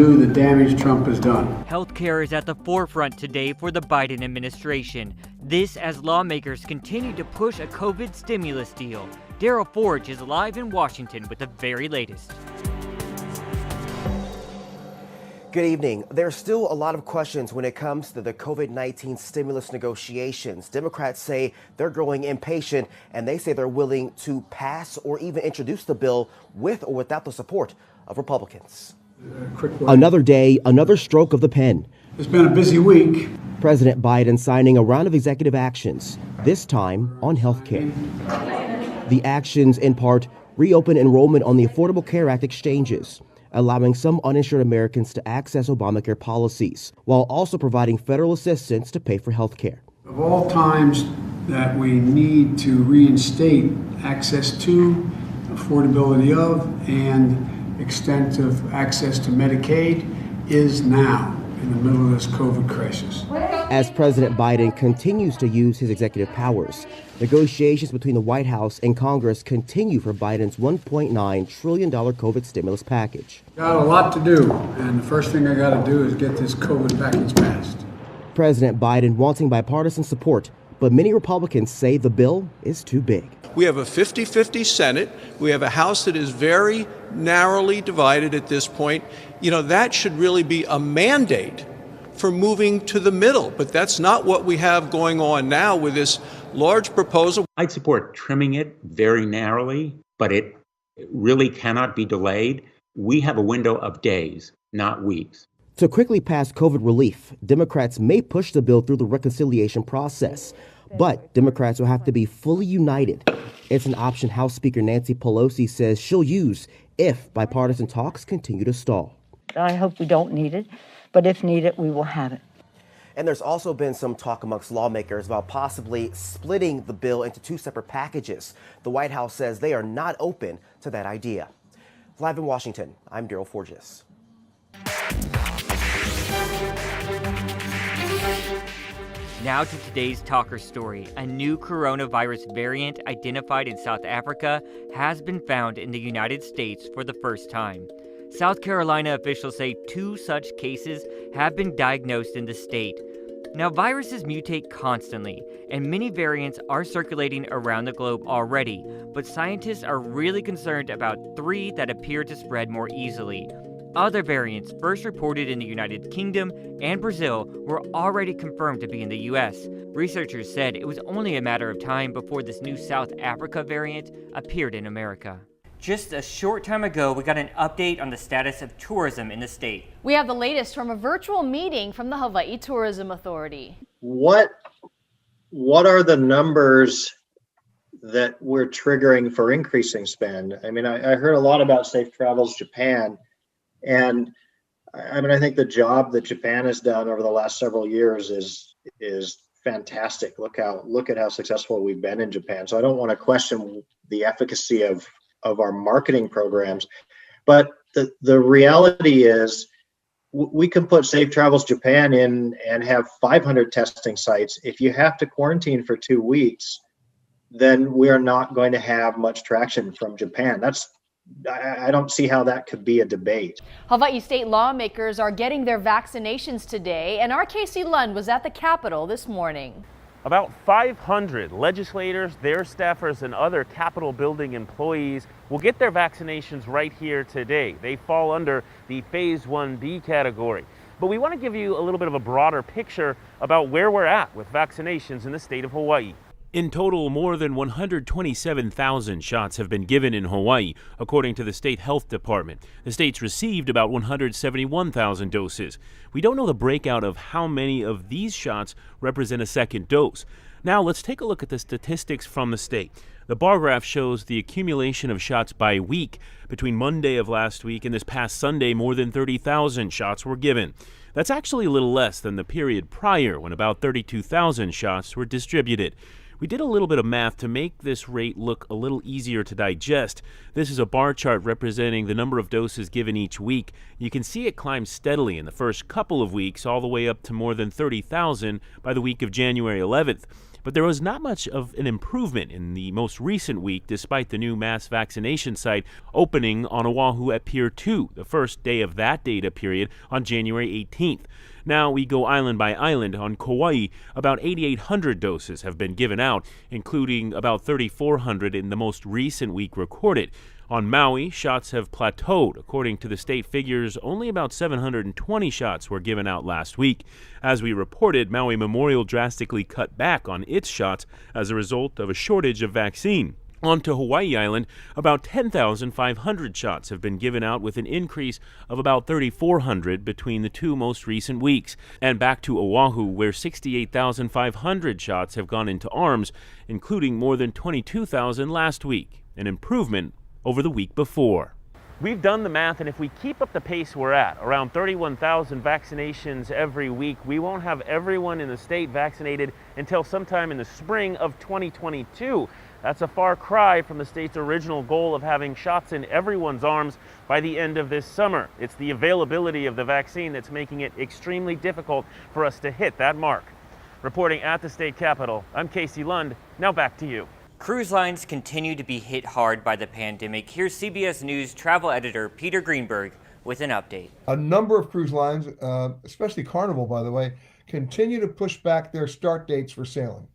The damage Trump has done. Healthcare is at the forefront today for the Biden administration. This as lawmakers continue to push a COVID stimulus deal. Daryl Forge is live in Washington with the very latest. Good evening. There's still a lot of questions when it comes to the COVID-19 stimulus negotiations. Democrats say they're growing impatient, and they say they're willing to pass or even introduce the bill with or without the support of Republicans. Another day, another stroke of the pen. It's been a busy week. President Biden signing a round of executive actions, this time on health care. The actions, in part, reopen enrollment on the Affordable Care Act exchanges, allowing some uninsured Americans to access Obamacare policies, while also providing federal assistance to pay for health care. Of all times that we need to reinstate access to, affordability of, and extent of access to Medicaid is now, in the middle of this COVID crisis. As President Biden continues to use his executive powers, negotiations between the White House and Congress continue for Biden's $1.9 trillion COVID stimulus package. Got a lot to do, and the first thing I got to do is get this COVID package passed. President Biden wanting bipartisan support, but many Republicans say the bill is too big. We have a 50-50 Senate. We have a House that is very narrowly divided at this point. You know, that should really be a mandate for moving to the middle, but that's not what we have going on now with this large proposal. I'd support trimming it very narrowly, but it really cannot be delayed. We have a window of days, not weeks. To quickly pass COVID relief, Democrats may push the bill through the reconciliation process, but Democrats will have to be fully united. It's an option House Speaker Nancy Pelosi says she'll use if bipartisan talks continue to stall. I hope we don't need it, but if needed, we will have it. And there's also been some talk amongst lawmakers about possibly splitting the bill into two separate packages. The White House says they are not open to that idea. Live in Washington, I'm Daryl Forges. Now to today's talker story. A new coronavirus variant identified in South Africa has been found in the United States for the first time. South Carolina officials say 2 such cases have been diagnosed in the state. Now, viruses mutate constantly, and many variants are circulating around the globe already, but scientists are really concerned about 3 that appear to spread more easily. Other variants first reported in the United Kingdom and Brazil were already confirmed to be in the U.S. Researchers said it was only a matter of time before this new South Africa variant appeared in America. Just a short time ago, we got an update on the status of tourism in the state. We have the latest from a virtual meeting from the Hawaii Tourism Authority. What are the numbers that we're triggering for increasing spend? I mean, I heard a lot about Safe Travels Japan, and I mean, I think the job that Japan has done over the last several years is fantastic. Look at how successful we've been in Japan. So I don't want to question the efficacy of our marketing programs, but the reality is we can put Safe Travels Japan in and have 500 testing sites. If you have to quarantine for 2 weeks, then we are not going to have much traction from Japan. I don't see how that could be a debate. Hawaii state lawmakers are getting their vaccinations today, and our Casey Lund was at the Capitol this morning. About 500 legislators, their staffers, and other Capitol building employees will get their vaccinations right here today. They fall under the Phase 1B category. But we want to give you a little bit of a broader picture about where we're at with vaccinations in the state of Hawaii. In total, more than 127,000 shots have been given in Hawaii, according to the state health department. The state's received about 171,000 doses. We don't know the breakout of how many of these shots represent a second dose. Now let's take a look at the statistics from the state. The bar graph shows the accumulation of shots by week. Between Monday of last week and this past Sunday, more than 30,000 shots were given. That's actually a little less than the period prior, when about 32,000 shots were distributed. We did a little bit of math to make this rate look a little easier to digest. This is a bar chart representing the number of doses given each week. You can see it climb steadily in the first couple of weeks, all the way up to more than 30,000 by the week of January 11th. But there was not much of an improvement in the most recent week, despite the new mass vaccination site opening on Oahu at Pier 2, the first day of that data period on January 18th. Now we go island by island. On Kauai, about 8,800 doses have been given out, including about 3,400 in the most recent week recorded. On Maui, shots have plateaued. According to the state figures, only about 720 shots were given out last week. As we reported, Maui Memorial drastically cut back on its shots as a result of a shortage of vaccine. On to Hawaii Island, about 10,500 shots have been given out, with an increase of about 3,400 between the two most recent weeks. And back to Oahu, where 68,500 shots have gone into arms, including more than 22,000 last week, an improvement over the week before. We've done the math, and if we keep up the pace we're at, around 31,000 vaccinations every week, we won't have everyone in the state vaccinated until sometime in the spring of 2022. That's a far cry from the state's original goal of having shots in everyone's arms by the end of this summer. It's the availability of the vaccine that's making it extremely difficult for us to hit that mark. Reporting at the state capitol, I'm Casey Lund. Now back to you. Cruise lines continue to be hit hard by the pandemic. Here's CBS News travel editor Peter Greenberg with an update. A number of cruise lines, especially Carnival, by the way, continue to push back their start dates for sailing.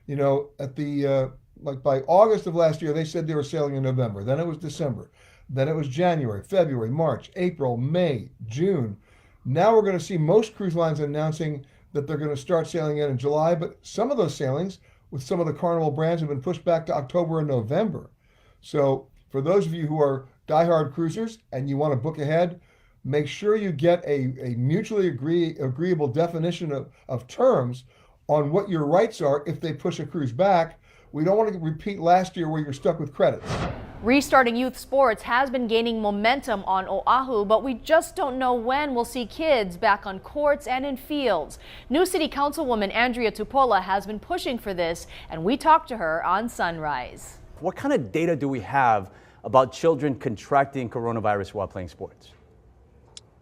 You know, at the like by August of last year, they said they were sailing in November. Then it was December. Then it was January, February, March, April, May, June. Now we're going to see most cruise lines announcing that they're going to start sailing in July, but some of those sailings with some of the Carnival brands have been pushed back to October and November. So for those of you who are diehard cruisers and you want to book ahead, make sure you get a mutually agreeable definition of terms on what your rights are if they push a cruise back. We don't want to repeat last year where you're stuck with credits. Restarting youth sports has been gaining momentum on Oahu, but we just don't know when we'll see kids back on courts and in fields. New City Councilwoman Andrea Tupola has been pushing for this, and we talked to her on Sunrise. What kind of data do we have about children contracting coronavirus while playing sports?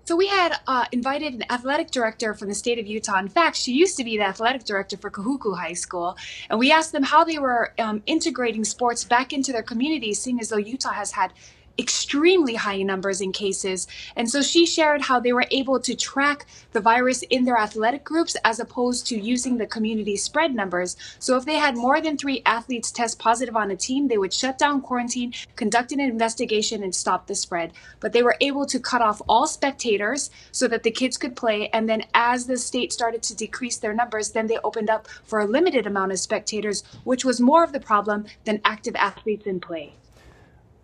So we had invited an athletic director from the state of Utah. In fact, she used to be the athletic director for Kahuku High School. And we asked them how they were integrating sports back into their communities, seeing as though Utah has had extremely high numbers in cases. And so she shared how they were able to track the virus in their athletic groups as opposed to using the community spread numbers. So if they had more than 3 athletes test positive on a team, they would shut down quarantine, conduct an investigation, and stop the spread. But they were able to cut off all spectators so that the kids could play. And then as the state started to decrease their numbers, then they opened up for a limited amount of spectators, which was more of the problem than active athletes in play.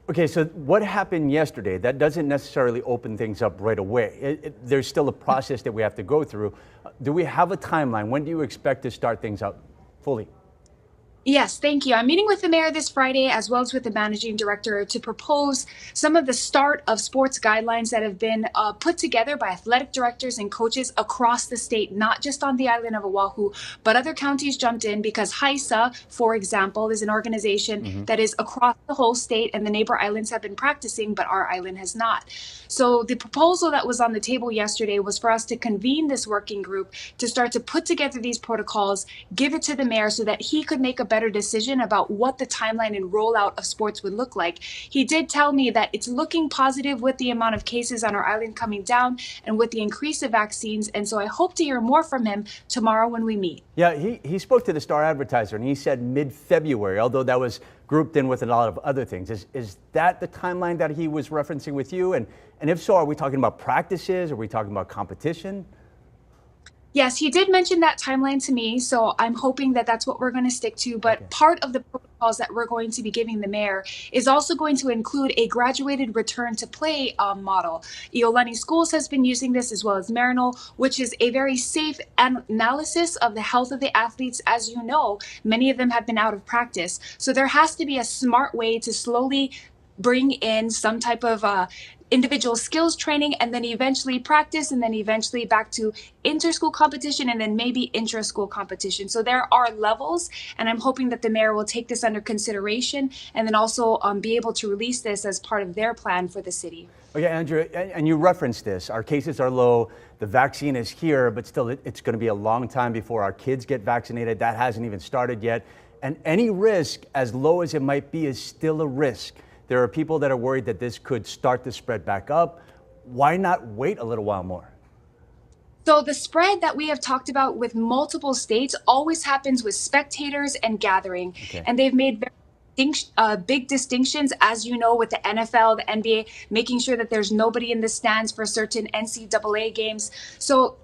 Okay, so what happened yesterday, that doesn't necessarily open things up right away. There's still a process that we have to go through. Do we have a timeline? When do you expect to start things out fully? Yes, thank you. I'm meeting with the mayor this Friday as well as with the managing director to propose some of the start of sports guidelines that have been put together by athletic directors and coaches across the state, not just on the island of Oahu, but other counties jumped in because HISA, for example, is an organization that is across the whole state, and the neighbor islands have been practicing, but our island has not. So the proposal that was on the table yesterday was for us to convene this working group to start to put together these protocols, give it to the mayor so that he could make a better decision about what the timeline and rollout of sports would look like. He did tell me that it's looking positive with the amount of cases on our island coming down and with the increase of vaccines. And so I hope to hear more from him tomorrow when we meet. Yeah, he spoke to the Star Advertiser and he said mid-February, although that was grouped in with a lot of other things. Is that the timeline that he was referencing with you? And if so, are we talking about practices? Are we talking about competition? Yes, he did mention that timeline to me, so I'm hoping that that's what we're going to stick to. But part of the protocols that we're going to be giving the mayor is also going to include a graduated return to play model. Iolani Schools has been using this as well as Marinol, which is a very safe analysis of the health of the athletes. As you know, many of them have been out of practice. So there has to be a smart way to slowly bring in some type of individual skills training, and then eventually practice, and then eventually back to inter-school competition, and then maybe intra-school competition. So there are levels, and I'm hoping that the mayor will take this under consideration and then also be able to release this as part of their plan for the city. Okay, Andrew, and you referenced this. Our cases are low. The vaccine is here, but still it's going to be a long time before our kids get vaccinated. That hasn't even started yet. And any risk, as low as it might be, is still a risk. There are people that are worried that this could start to spread back up. Why not wait a little while more? So the spread that we have talked about with multiple states always happens with spectators and gathering. Okay. And they've made very big distinctions, as you know, with the NFL, the NBA, making sure that there's nobody in the stands for certain NCAA games. So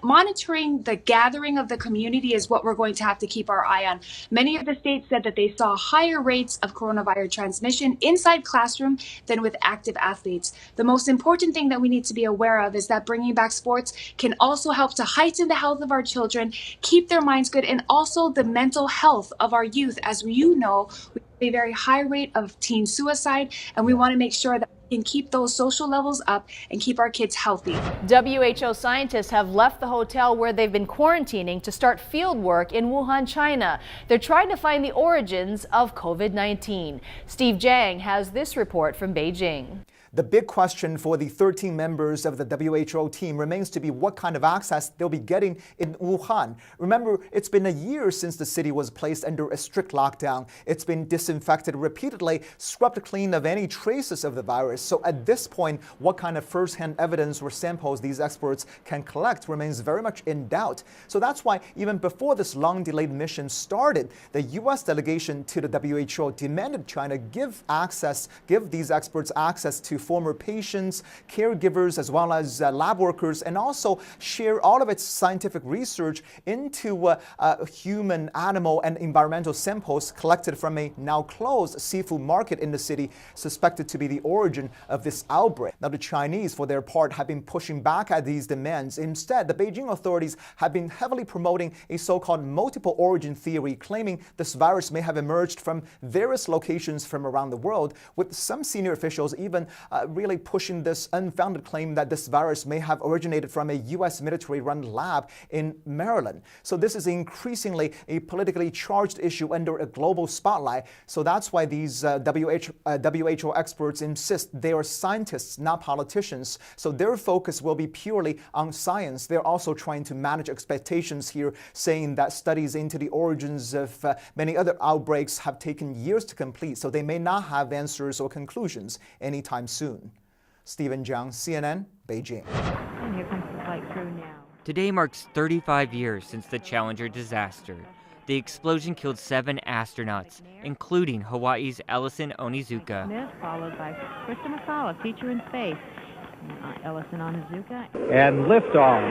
monitoring the gathering of the community is what we're going to have to keep our eye on. Many of the states said that they saw higher rates of coronavirus transmission inside classroom than with active athletes. The most important thing that we need to be aware of is that bringing back sports can also help to heighten the health of our children, keep their minds good, and also the mental health of our youth. As you know, we have a very high rate of teen suicide, and we want to make sure that we can keep those social levels up and keep our kids healthy. WHO scientists have left the hotel where they've been quarantining to start field work in Wuhan, China. They're trying to find the origins of COVID-19. Steve Zhang has this report from Beijing. The big question for the 13 members of the WHO team remains to be what kind of access they'll be getting in Wuhan. Remember, it's been a year since the city was placed under a strict lockdown. It's been disinfected repeatedly, scrubbed clean of any traces of the virus. So at this point, what kind of first-hand evidence or samples these experts can collect remains very much in doubt. So that's why even before this long-delayed mission started, the U.S. delegation to the WHO demanded China give these experts access to former patients, caregivers, as well as lab workers, and also share all of its scientific research into human, animal, and environmental samples collected from a now closed seafood market in the city, suspected to be the origin of this outbreak. Now, the Chinese, for their part, have been pushing back at these demands. Instead, the Beijing authorities have been heavily promoting a so-called multiple origin theory, claiming this virus may have emerged from various locations from around the world, with some senior officials even really pushing this unfounded claim that this virus may have originated from a U.S. military-run lab in Maryland. So this is increasingly a politically charged issue under a global spotlight. So that's why these WHO experts insist they are scientists, not politicians. So their focus will be purely on science. They're also trying to manage expectations here, saying that studies into the origins of many other outbreaks have taken years to complete. So they may not have answers or conclusions anytime soon. Stephen Jiang, CNN, Beijing. And here comes the flight crew now. Today marks 35 years since the Challenger disaster. The explosion killed 7 astronauts, including Hawaii's Ellison Onizuka. Smith, followed by Krista Masala, teacher in space. Ellison Onizuka. And liftoff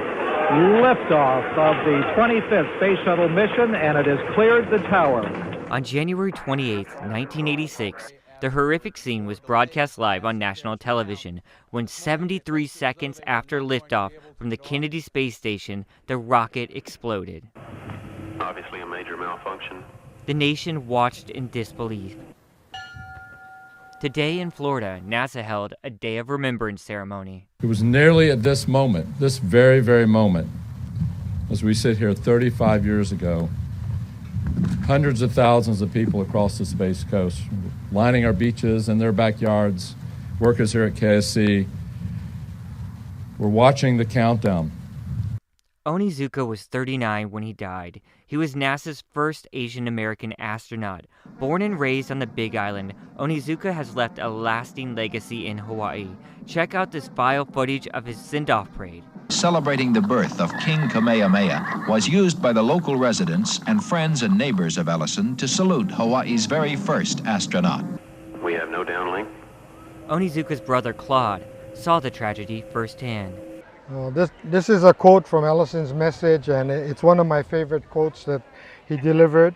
of the 25th Space Shuttle mission, and it has cleared the tower. On January 28, 1986, the horrific scene was broadcast live on national television when 73 seconds after liftoff from the Kennedy Space Station, the rocket exploded. Obviously a major malfunction. The nation watched in disbelief. Today in Florida, NASA held a Day of Remembrance ceremony. It was nearly at this moment, this very, very moment, as we sit here 35 years ago, hundreds of thousands of people across the Space Coast, lining our beaches and their backyards, workers here at KSC, were watching the countdown. Onizuka was 39 when he died. He was NASA's first Asian American astronaut. Born and raised on the Big Island, Onizuka has left a lasting legacy in Hawaii. Check out this file footage of his send-off parade. Celebrating the birth of King Kamehameha was used by the local residents and friends and neighbors of Ellison to salute Hawaii's very first astronaut. We have no downlink. Onizuka's brother Claude saw the tragedy firsthand. This is a quote from Ellison's message, and it's one of my favorite quotes that he delivered.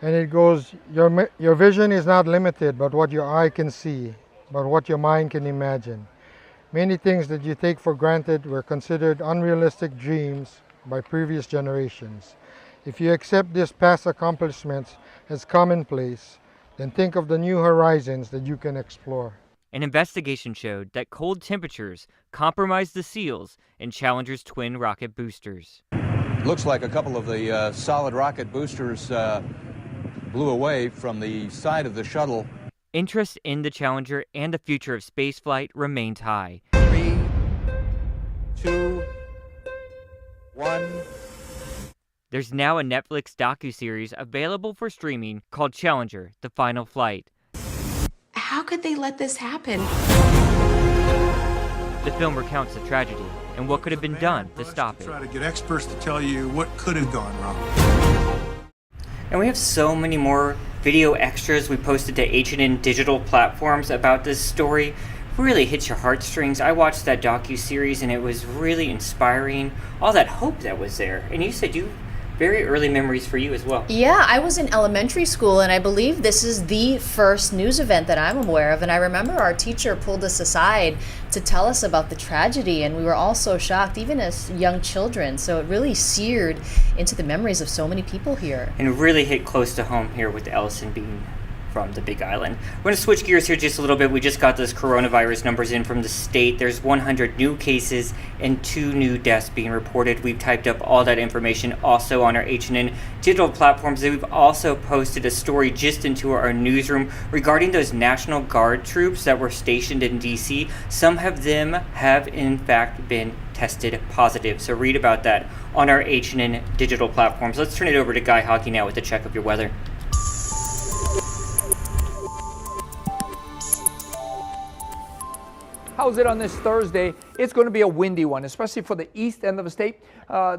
And it goes, your vision is not limited by what your eye can see, but what your mind can imagine. Many things that you take for granted were considered unrealistic dreams by previous generations. If you accept these past accomplishments as commonplace, then think of the new horizons that you can explore. An investigation showed that cold temperatures compromised the seals in Challenger's twin rocket boosters. Looks like a couple of the solid rocket boosters blew away from the side of the shuttle. Interest in the Challenger and the future of spaceflight remains high. 3, 2, 1. There's now a Netflix docuseries available for streaming called Challenger: The Final Flight. How could they let this happen? The film recounts the tragedy and what could have been done to stop it. Try to get experts to tell you what could have gone wrong. And we have so many more video extras we posted to H&N digital platforms about this story. Really hits your heartstrings. I watched that docu-series and it was really inspiring. All that hope that was there. And you said very early memories for you as well. Yeah, I was in elementary school, and I believe this is the first news event that I'm aware of. And I remember our teacher pulled us aside to tell us about the tragedy, and we were all so shocked, even as young children. So it really seared into the memories of so many people here. And it really hit close to home here with Ellison being from the Big Island. We're going to switch gears here just a little bit. We just got those coronavirus numbers in from the state. There's 100 new cases and 2 new deaths being reported. We've typed up all that information also on our H&N digital platforms. We've also posted a story just into our newsroom regarding those National Guard troops that were stationed in D.C. Some of them have in fact been tested positive. So read about that on our H&N digital platforms. Let's turn it over to Guy Hockey now with a check of your weather. How's it on this Thursday? It's going to be a windy one, especially for the east end of the state.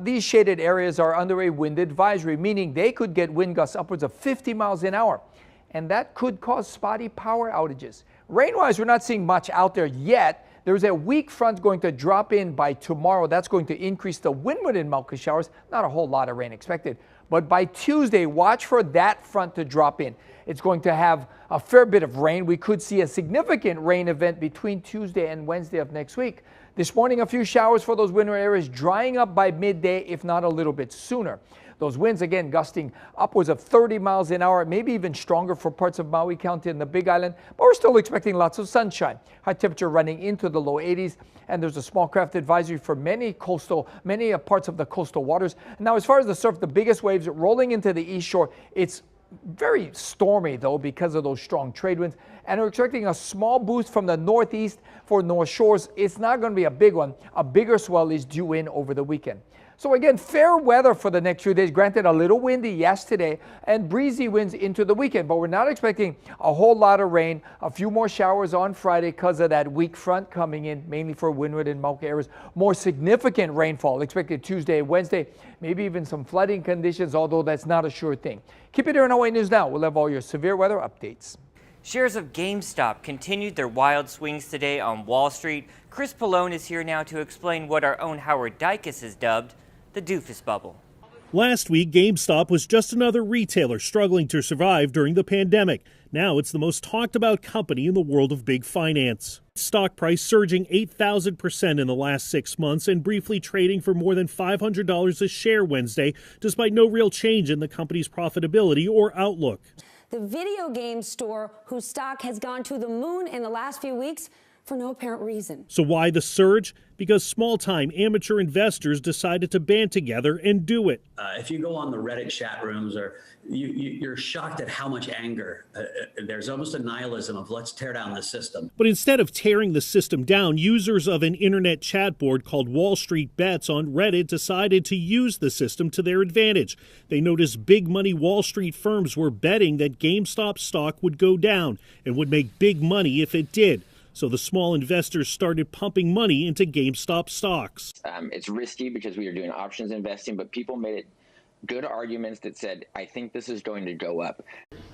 These shaded areas are under a wind advisory, meaning they could get wind gusts upwards of 50 miles an hour. And that could cause spotty power outages. Rain-wise, we're not seeing much out there yet. There's a weak front going to drop in by tomorrow. That's going to increase the windward and Maui showers. Not a whole lot of rain expected. But by Tuesday, watch for that front to drop in. It's going to have a fair bit of rain. We could see a significant rain event between Tuesday and Wednesday of next week. This morning, a few showers for those windward areas, drying up by midday, if not a little bit sooner. Those winds, again, gusting upwards of 30 miles an hour, maybe even stronger for parts of Maui County and the Big Island, but we're still expecting lots of sunshine. High temperature running into the low 80s, and there's a small craft advisory for many parts of the coastal waters. Now, as far as the surf, the biggest waves rolling into the east shore, it's very stormy, though, because of those strong trade winds. And we're expecting a small boost from the northeast for North Shores. It's not going to be a big one. A bigger swell is due in over the weekend. So again, fair weather for the next few days. Granted, a little windy yesterday and breezy winds into the weekend, but we're not expecting a whole lot of rain. A few more showers on Friday because of that weak front coming in, mainly for windward and Maui areas. More significant rainfall expected Tuesday and Wednesday, maybe even some flooding conditions, although that's not a sure thing. Keep it here on Hawaii News Now. We'll have all your severe weather updates. Shares of GameStop continued their wild swings today on Wall Street. Chris Pallone is here now to explain what our own Howard Dykes has dubbed the doofus bubble. Last week, GameStop was just another retailer struggling to survive during the pandemic. Now it's the most talked about company in the world of big finance. Stock price surging 8,000% in the last 6 months and briefly trading for more than $500 a share Wednesday, despite no real change in the company's profitability or outlook. The video game store whose stock has gone to the moon in the last few weeks for no apparent reason. So why the surge? Because small-time amateur investors decided to band together and do it. If you go on the Reddit chat rooms, or you're shocked at how much anger. There's almost a nihilism of let's tear down the system. But instead of tearing the system down, users of an internet chat board called Wall Street Bets on Reddit decided to use the system to their advantage. They noticed big money Wall Street firms were betting that GameStop stock would go down and would make big money if it did. So the small investors started pumping money into GameStop stocks. It's risky because we are doing options investing, but people made it good arguments that said, I think this is going to go up.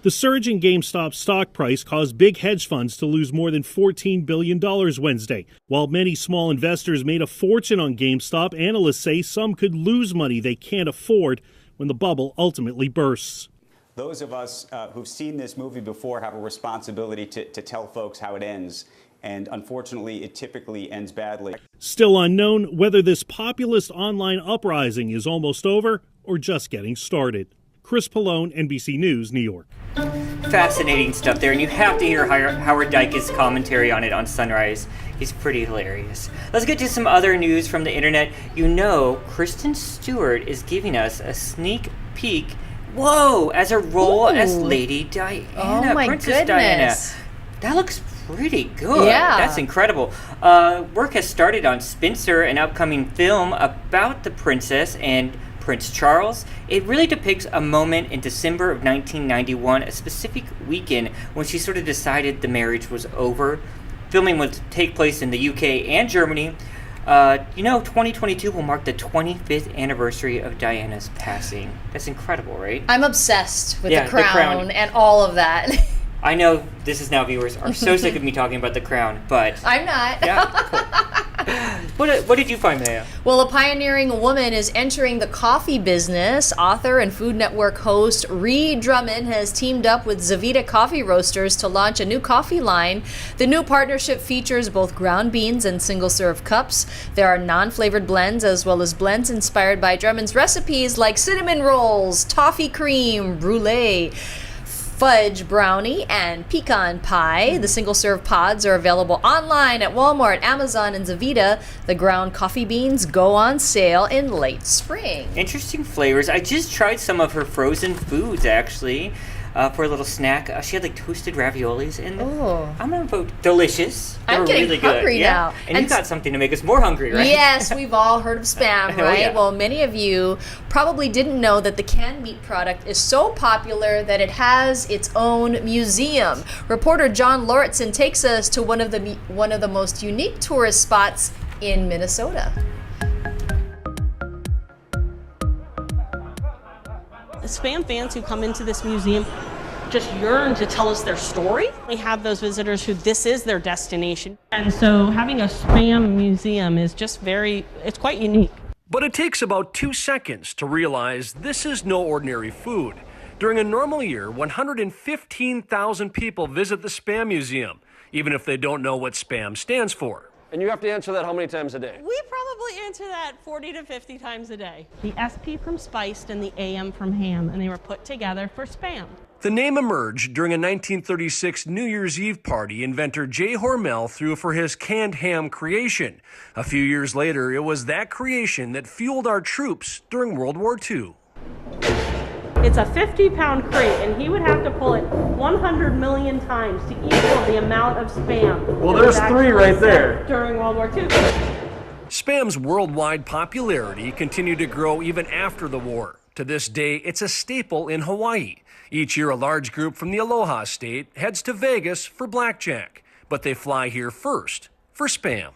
The surge in GameStop's stock price caused big hedge funds to lose more than $14 billion Wednesday. While many small investors made a fortune on GameStop, analysts say some could lose money they can't afford when the bubble ultimately bursts. Those of us who've seen this movie before have a responsibility to tell folks how it ends. And unfortunately, it typically ends badly. Still unknown whether this populist online uprising is almost over or just getting started. Chris Pallone, NBC News, New York. fascinating stuff there, and you have to hear Howard Dyke's commentary on it on Sunrise. He's pretty hilarious. Let's get to some other news from the internet. You know, Kristen Stewart is giving us a sneak peek, as a role as Lady Diana, Oh my Princess goodness. Diana. That looks pretty good. Yeah. That's incredible. Work has started on Spencer, an upcoming film about the princess and Prince Charles. It really depicts a moment in December of 1991, a specific weekend when she sort of decided the marriage was over. Filming would take place in the UK and Germany. 2022 will mark the 25th anniversary of Diana's passing. That's incredible, right? I'm obsessed with Yeah, the crown and all of that. I know this is now viewers are so sick of me talking about the crown, but I'm not. yeah, cool. What did you find, Maya? Well, a pioneering woman is entering the coffee business. Author and Food Network host Ree Drummond has teamed up with Zavita Coffee Roasters to launch a new coffee line. The new partnership features both ground beans and single-serve cups. There are non-flavored blends as well as blends inspired by Drummond's recipes like cinnamon rolls, toffee cream, brulee, fudge brownie, and pecan pie. The single-serve pods are available online at Walmart, Amazon, and Zavita. The ground coffee beans go on sale in late spring. Interesting flavors. I just tried some of her frozen foods, actually, for a little snack. She had like toasted raviolis, and I'm gonna vote delicious. They I'm were getting really hungry good. now. Yeah. And you got something to make us more hungry, right? Yes, we've all heard of Spam, Oh, right? yeah. Well, many of you probably didn't know that the canned meat product is so popular that it has its own museum. Reporter John Lauritsen takes us to one of the most unique tourist spots in Minnesota. Spam fans who come into this museum just yearn to tell us their story. We have those visitors who this is their destination. And so having a Spam museum is just it's quite unique. But it takes about 2 seconds to realize this is no ordinary food. During a normal year, 115,000 people visit the Spam Museum, even if they don't know what Spam stands for. And you have to answer that how many times a day? We probably answer that 40 to 50 times a day. The SP from spiced and the AM from ham, and they were put together for Spam. The name emerged during a 1936 New Year's Eve party inventor J. Hormel threw for his canned ham creation. A few years later, it was that creation that fueled our troops during World War II. It's a 50-pound crate, and he would have to pull it 100 million times to equal the amount of Spam. Well, there's 3 right there. During World War II. Spam's worldwide popularity continued to grow even after the war. To this day, it's a staple in Hawaii. Each year, a large group from the Aloha State heads to Vegas for blackjack, but they fly here first for Spam.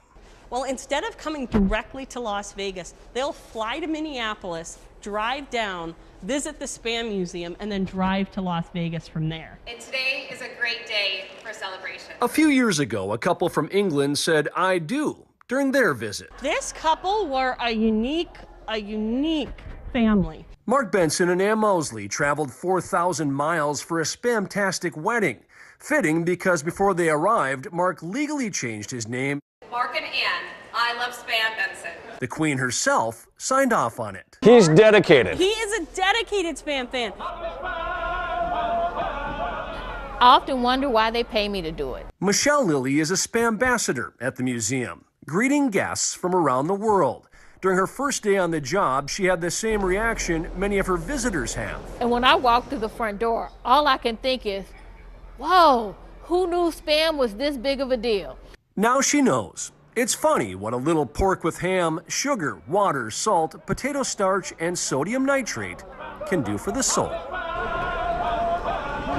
Well, instead of coming directly to Las Vegas, they'll fly to Minneapolis, drive down, visit the Spam Museum, and then drive to Las Vegas from there. And today is a great day for celebration. A few years ago, a couple from England said, "I do," during their visit. This couple were a unique family. Mark Benson and Ann Mosley traveled 4,000 miles for a Spamtastic wedding. Fitting because before they arrived, Mark legally changed his name. Mark and Ann, I love Spam Benson. The Queen herself signed off on it. He's dedicated. He is a dedicated Spam fan. I often wonder why they pay me to do it. Michelle Lilly is a Spam ambassador at the museum, greeting guests from around the world. During her first day on the job, she had the same reaction many of her visitors have. And when I walk through the front door, all I can think is, whoa, who knew Spam was this big of a deal? Now she knows. It's funny what a little pork with ham, sugar, water, salt, potato starch, and sodium nitrate can do for the soul.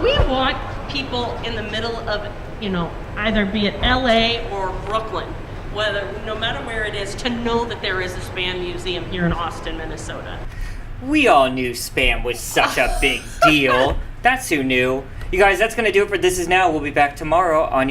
We want people in the middle of, either be it LA or Brooklyn, no matter where it is, to know that there is a Spam museum here in Austin, Minnesota. We all knew Spam was such a big deal. That's who knew. You guys, that's going to do it for This Is Now. We'll be back tomorrow on